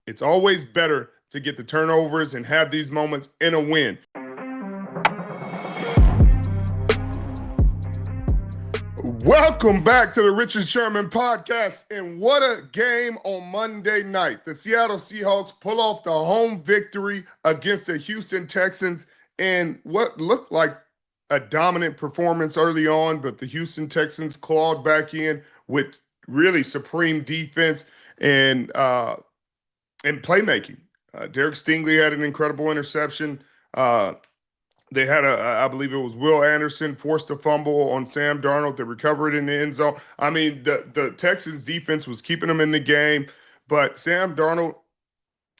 It's always better to get the turnovers and have these moments in a win. Welcome back to the Richard Sherman podcast. And what a game on Monday night. The Seattle Seahawks pull off the home victory against the Houston Texans in what looked like a dominant performance early on, but the Houston Texans clawed back in with really supreme defense and playmaking. Derek Stingley had an incredible interception. They had I believe it was Will Anderson forced a fumble on Sam Darnold that recovered in the end zone. I mean, the Texans defense was keeping them in the game, but Sam Darnold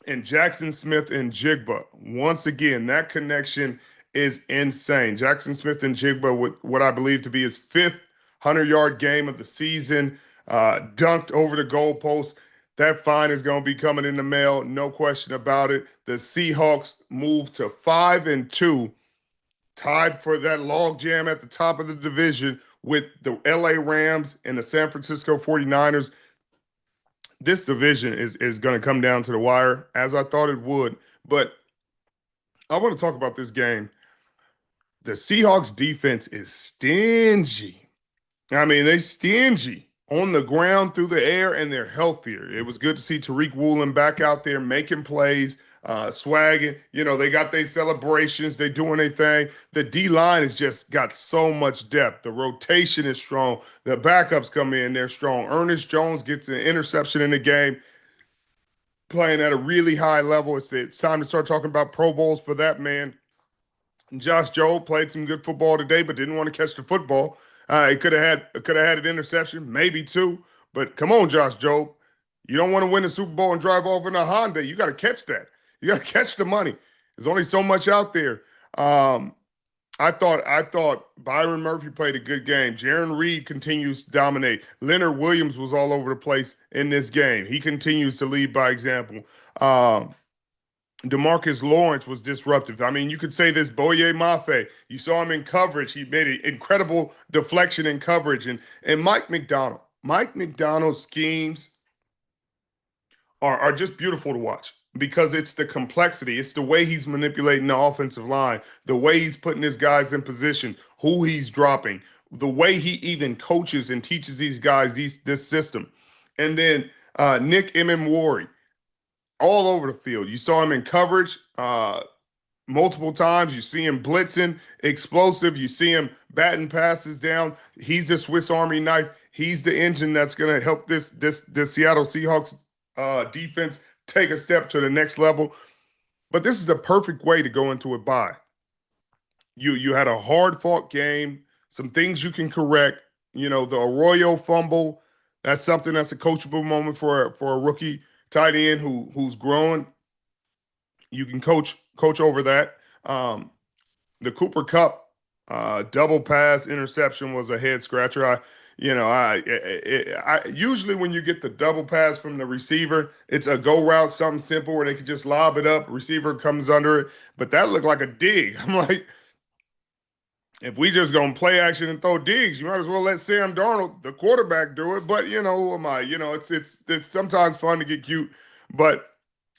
and Jaxon Smith-Njigba, once again, that connection is insane. Jaxon Smith-Njigba with what I believe to be his fifth 100-yard game of the season, dunked over the goalpost. That fine is going to be coming in the mail, no question about it. The Seahawks moved to 5-2. Tied for that logjam at the top of the division with the LA Rams and the San Francisco 49ers. This division is going to come down to the wire, as I thought it would. But I want to talk about this game. The Seahawks defense is stingy. I mean, they're stingy on the ground, through the air, and they're healthier. It was good to see Tariq Woolen back out there making plays, swagging. You know, they got their celebrations. They doing their thing. The D-line has just got so much depth. The rotation is strong. The backups come in. They're strong. Ernest Jones gets an interception in the game, playing at a really high level. It's time to start talking about Pro Bowls for that man. And Josh Jobe played some good football today, but didn't want to catch the football. He could have had an interception, maybe two. But come on, Josh Jobe. You don't want to win the Super Bowl and drive off in a Honda. You got to catch that. You got to catch the money. There's only so much out there. I thought Byron Murphy played a good game. Jaron Reed continues to dominate. Leonard Williams was all over the place in this game. He continues to lead by example. DeMarcus Lawrence was disruptive. I mean, you could say this, Boye Mafe. You saw him in coverage. He made an incredible deflection in coverage. And Mike Macdonald. Mike Macdonald's schemes are just beautiful to watch because it's the complexity. It's the way he's manipulating the offensive line, the way he's putting his guys in position, who he's dropping, the way he even coaches and teaches these guys this system. And then Nick Emmanwori. All over the field. You saw him in coverage multiple times. You see him blitzing, explosive. You see him batting passes down. He's the Swiss Army knife. He's the engine that's going to help this Seattle Seahawks defense take a step to the next level. But this is the perfect way to go into a bye. You had a hard-fought game, some things you can correct. You know, the Arroyo fumble, that's something that's a coachable moment for a rookie tight end who's growing. You can coach over that. The Cooper Kupp double pass interception was a head scratcher. I usually when you get the double pass from the receiver, it's a go route, something simple where they could just lob it up, receiver comes under it. But that looked like a dig. I'm like, if we just gonna play action and throw digs, you might as well let Sam Darnold, the quarterback, do it. But who am I? It's sometimes fun to get cute. But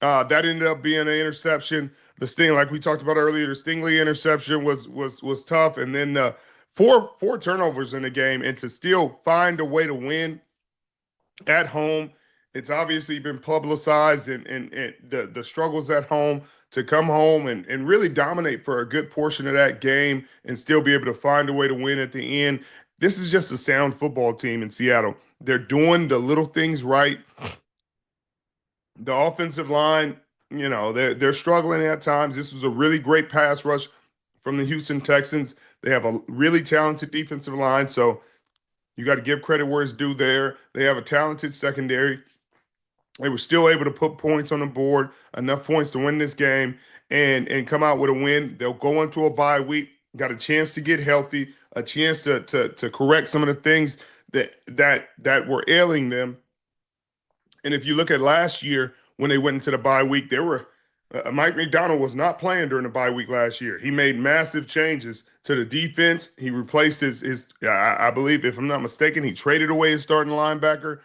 that ended up being an interception. The Sting, like we talked about earlier, the Stingley interception was tough. And then the four turnovers in the game, and to still find a way to win at home. It's obviously been publicized and the struggles at home to come home and really dominate for a good portion of that game and still be able to find a way to win at the end. This is just a sound football team in Seattle. They're doing the little things right. The offensive line, they're struggling at times. This was a really great pass rush from the Houston Texans. They have a really talented defensive line, so you got to give credit where it's due there. They have a talented secondary. They were still able to put points on the board, enough points to win this game and come out with a win. They'll go into a bye week, got a chance to get healthy, a chance to correct some of the things that were ailing them. And if you look at last year when they went into the bye week, Mike Macdonald was not playing during the bye week last year. He made massive changes to the defense. He replaced I believe, if I'm not mistaken, he traded away his starting linebacker.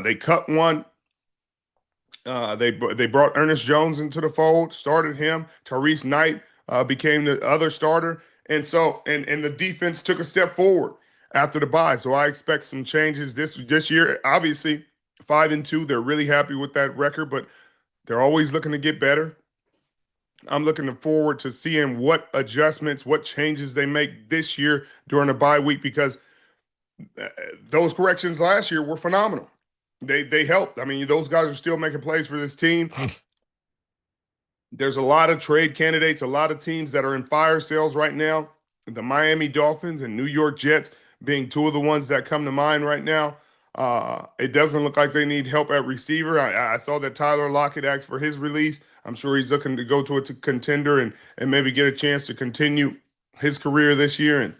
They cut one. They brought Ernest Jones into the fold, started him. Tyrese Knight became the other starter, and the defense took a step forward after the bye. So I expect some changes this year. Obviously, 5-2, they're really happy with that record, but they're always looking to get better. I'm looking forward to seeing what adjustments, what changes they make this year during the bye week because those corrections last year were phenomenal. They helped. I mean, those guys are still making plays for this team. There's a lot of trade candidates, a lot of teams that are in fire sales right now. The Miami Dolphins and New York Jets being two of the ones that come to mind right now. It doesn't look like they need help at receiver. I saw that Tyler Lockett asked for his release. I'm sure he's looking to go to a contender and maybe get a chance to continue his career this year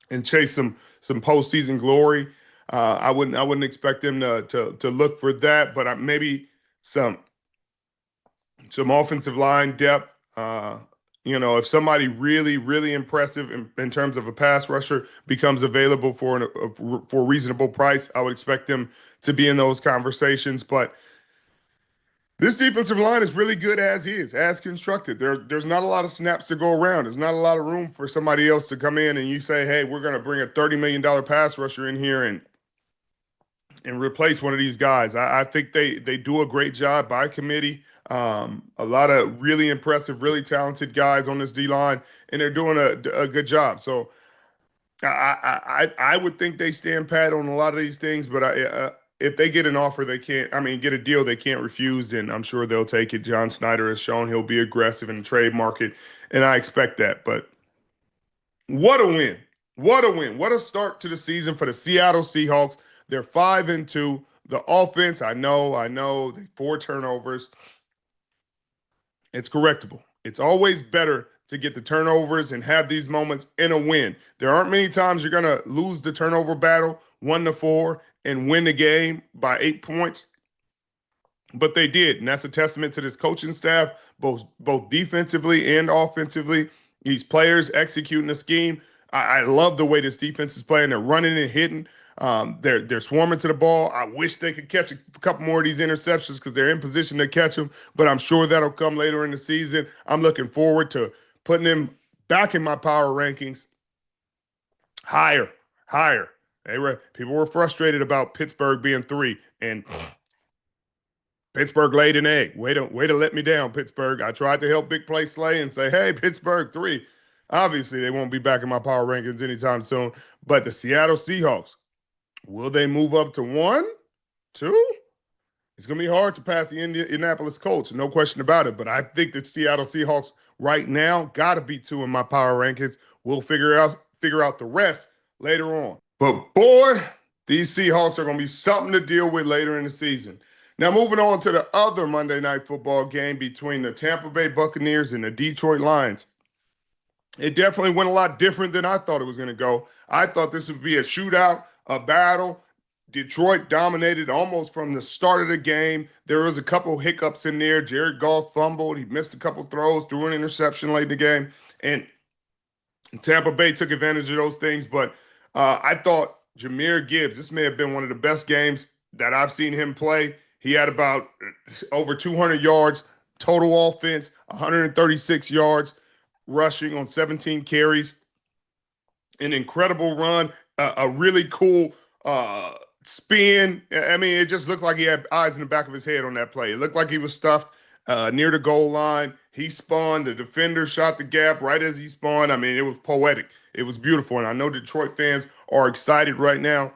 and chase some postseason glory. I wouldn't expect them to look for that, but maybe some offensive line depth. If somebody really, really impressive in terms of a pass rusher becomes available for a reasonable price, I would expect them to be in those conversations. But this defensive line is really good as is, as constructed. There's not a lot of snaps to go around. There's not a lot of room for somebody else to come in and you say, hey, we're going to bring a $30 million pass rusher in here and replace one of these guys. I think they do a great job by committee. A lot of really impressive, really talented guys on this D line, and they're doing a good job. So I would think they stand pat on a lot of these things, but if they get an offer, get a deal they can't refuse, then I'm sure they'll take it. John Snyder has shown he'll be aggressive in the trade market, and I expect that. But what a win. What a win. What a start to the season for the Seattle Seahawks. They're 5-2. The offense, I know, 4 turnovers. It's correctable. It's always better to get the turnovers and have these moments in a win. There aren't many times you're going to lose the turnover battle 1-4 and win the game by 8 points. But they did, and that's a testament to this coaching staff, both defensively and offensively. These players executing the scheme. I love the way this defense is playing. They're running and hitting. They're swarming to the ball. I wish they could catch a couple more of these interceptions because they're in position to catch them, but I'm sure that'll come later in the season. I'm looking forward to putting them back in my power rankings. Higher. People were frustrated about Pittsburgh being 3, and Pittsburgh laid an egg. Way to let me down, Pittsburgh. I tried to help Big Play Slay and say, hey, Pittsburgh 3. Obviously, they won't be back in my power rankings anytime soon. But the Seattle Seahawks, will they move up to 1, 2? It's going to be hard to pass the Indianapolis Colts, no question about it. But I think the Seattle Seahawks right now got to be 2 in my power rankings. We'll figure out the rest later on. But boy, these Seahawks are going to be something to deal with later in the season. Now, moving on to the other Monday Night Football game between the Tampa Bay Buccaneers and the Detroit Lions. It definitely went a lot different than I thought it was going to go. I thought this would be a shootout, a battle. Detroit dominated almost from the start of the game. There was a couple hiccups in there. Jared Goff fumbled. He missed a couple throws, threw an interception late in the game. And Tampa Bay took advantage of those things. But I thought Jahmyr Gibbs, this may have been one of the best games that I've seen him play. He had about over 200 yards, total offense, 136 yards rushing on 17 carries. An incredible run, a really cool spin. I mean, it just looked like he had eyes in the back of his head on that play. It looked like he was stuffed near the goal line. He spun. The defender shot the gap right as he spun. I mean, it was poetic. It was beautiful. And I know Detroit fans are excited right now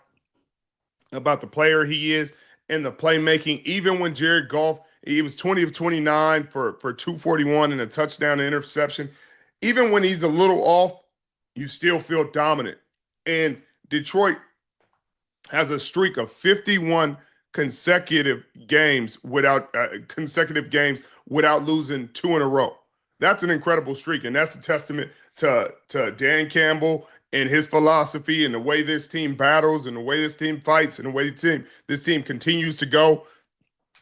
about the player he is and the playmaking. Even when Jared Goff, he was 20 of 29 for 241 and a touchdown and interception. Even when he's a little off, you still feel dominant. And Detroit has a streak of 51 consecutive games without losing 2 in a row. That's an incredible streak, and that's a testament to Dan Campbell and his philosophy and the way this team battles and the way this team fights and the way this team continues to go.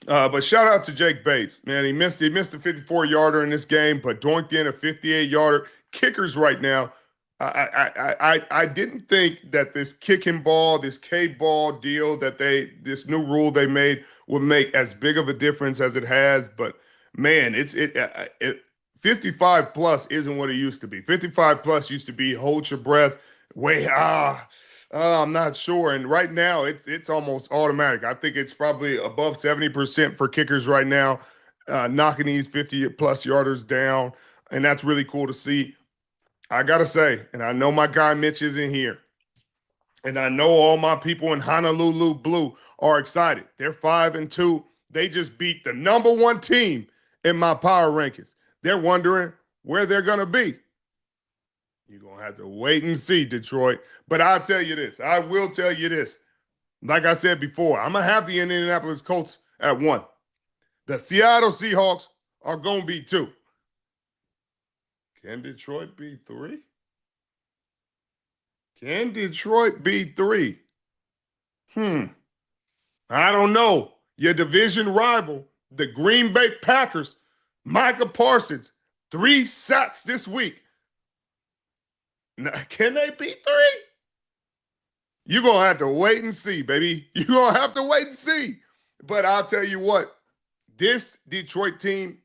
But shout out to Jake Bates, man. He missed a 54-yarder in this game, but doinked in a 58-yarder. Kickers right now, I didn't think that this kicking ball, this K-ball deal this new rule they made would make as big of a difference as it has. But man, it 55 plus isn't what it used to be. 55 plus used to be hold your breath, wait, I'm not sure. And right now it's almost automatic. I think it's probably above 70% for kickers right now, knocking these 50 plus yarders down. And that's really cool to see. I gotta say, and I know my guy Mitch is in here, and I know all my people in Honolulu Blue are excited. They're 5-2. They just beat the number one team in my power rankings. They're wondering where they're gonna be. You're gonna have to wait and see, Detroit. But I'll tell you this. I will tell you this. Like I said before, I'm gonna have the Indianapolis Colts at 1. The Seattle Seahawks are gonna be 2. Can Detroit be 3? Can Detroit be 3? I don't know. Your division rival, the Green Bay Packers, Micah Parsons, 3 sacks this week. Now, can they be 3? You're going to have to wait and see, baby. You're going to have to wait and see. But I'll tell you what, this Detroit team,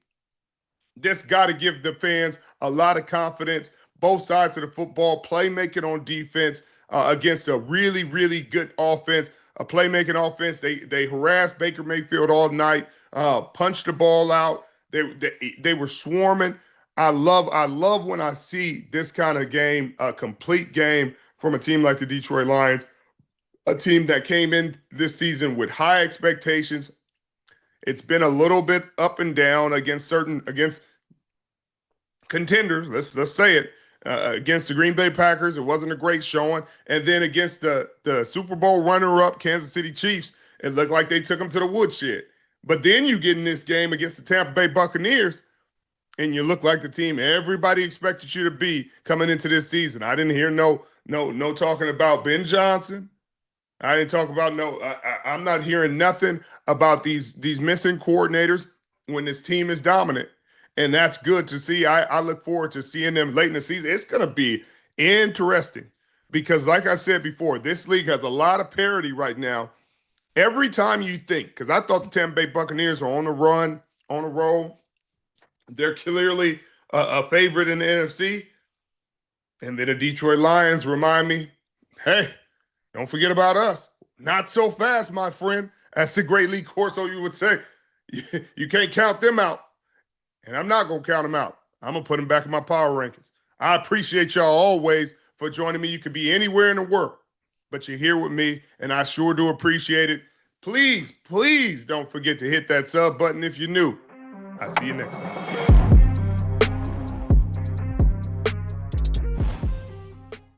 this got to give the fans a lot of confidence. Both sides of the football, playmaking on defense against a really, really good offense. A playmaking offense. They harassed Baker Mayfield all night, punched the ball out. They were swarming. I love when I see this kind of game, a complete game from a team like the Detroit Lions, a team that came in this season with high expectations. It's been a little bit up and down against contenders. Let's say it. Against the Green Bay Packers, it wasn't a great showing. And then against the Super Bowl runner-up Kansas City Chiefs, it looked like they took them to the woodshed. But then you get in this game against the Tampa Bay Buccaneers, and you look like the team everybody expected you to be coming into this season. I didn't hear no talking about Ben Johnson. I didn't talk about I'm not hearing nothing about these missing coordinators when this team is dominant. And that's good to see. I look forward to seeing them late in the season. It's going to be interesting because, like I said before, this league has a lot of parity right now. Every time you think, because I thought the Tampa Bay Buccaneers are on the run, on a roll. They're clearly a favorite in the NFC. And then the Detroit Lions remind me, hey, don't forget about us. Not so fast, my friend. As the great Lee Corso you would say. You can't count them out. And I'm not going to count them out. I'm going to put them back in my power rankings. I appreciate y'all always for joining me. You could be anywhere in the world, but you're here with me, and I sure do appreciate it. Please, please don't forget to hit that sub button if you're new. I'll see you next time.